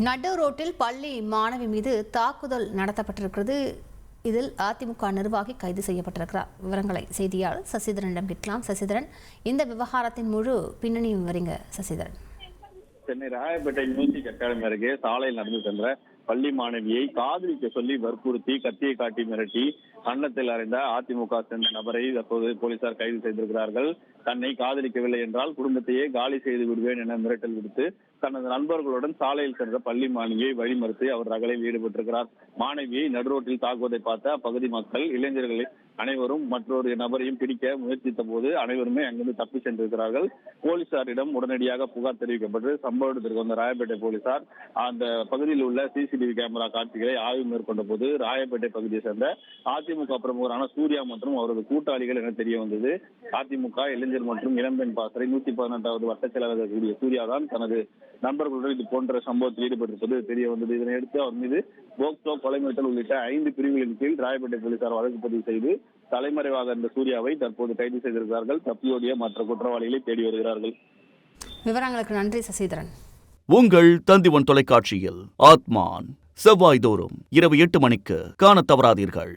நடு ரோட்டில் பள்ளி மாணவி மீது தாக்குதல் நடத்தப்பட்டிருக்கிறது. இதில் அதிமுக நிர்வாகி கைது செய்யப்பட்டிருக்கிறார். விவரங்களை செய்தியாளர் சசிதரனிடம் கேட்கலாம். சசிதரன், இந்த விவகாரத்தின் முழு பின்னணியும் விவரிங்க. சசிதரன். சென்னை ராயப்பேட்டை மியூசிக் அகாடமி அருகே சாலையில் நடந்து சென்ற பள்ளி மாணவியை காதலிக்க சொல்லி வற்புறுத்தி கத்தியை காட்டி மிரட்டி கன்னத்தில் அறைந்த அதிமுக சேர்ந்த நபரை தற்போது போலீசார் கைது செய்திருக்கிறார்கள். தன்னை காதலிக்கவில்லை என்றால் குடும்பத்தையே காலி செய்து விடுவேன் என மிரட்டல் விடுத்து தனது நண்பர்களுடன் சாலையில் சென்ற பள்ளி மாணவியை வழிமறித்து அவர் ரகளையில் ஈடுபட்டிருக்கிறார். மாணவியை நடுரோட்டில் தாக்குவதை பார்த்த அப்பகுதி மக்கள், இளைஞர்கள் அனைவரும் மற்றொரு நபரையும் பிடிக்க முயற்சித்த போது அனைவருமே அங்கிருந்து தப்பி சென்றிருக்கிறார்கள். போலீசாரிடம் உடனடியாக புகார் தெரிவிக்கப்பட்டு சம்பவ இடத்திற்கு வந்த ராயப்பேட்டை போலீசார் அந்த பகுதியில் உள்ள சிசிடிவி கேமரா காட்சிகளை ஆய்வு மேற்கொண்ட போது ராயப்பேட்டை பகுதியை சேர்ந்த அதிமுக பிரமுகரான சூர்யா மற்றும் அவரது கூட்டாளிகள் என தெரிய வந்தது. அதிமுக இளைஞர் மற்றும் இளம்பெண் பாசறை 118வது வட்ட செயலாளர் கூடிய சூர்யா தான் தனது நண்பர்களுடன் இது போன்ற சம்பவத்தில் ஈடுபட்டிருப்பது தெரிய வந்தது. இதனையடுத்து அவர் மீது போக்சோ, கொலை மிரட்டல் உள்ளிட்ட 5 பிரிவுகளின் கீழ் ராயப்பேட்டை போலீசார் வழக்கு பதிவு செய்து தலைமறைவாக இருந்த சூர்யாவை தற்போது கைது செய்திருக்கிறார்கள். தப்பியோடிய மற்ற குற்றவாளிகளை தேடி வருகிறார்கள். விவரங்களுக்கு நன்றி சசிதரன். உங்கள் தந்திவன் தொலைக்காட்சியில் ஆத்மான் செவ்வாய்தோறும் இரவு 8 மணிக்கு காணத் தவறாதீர்கள்.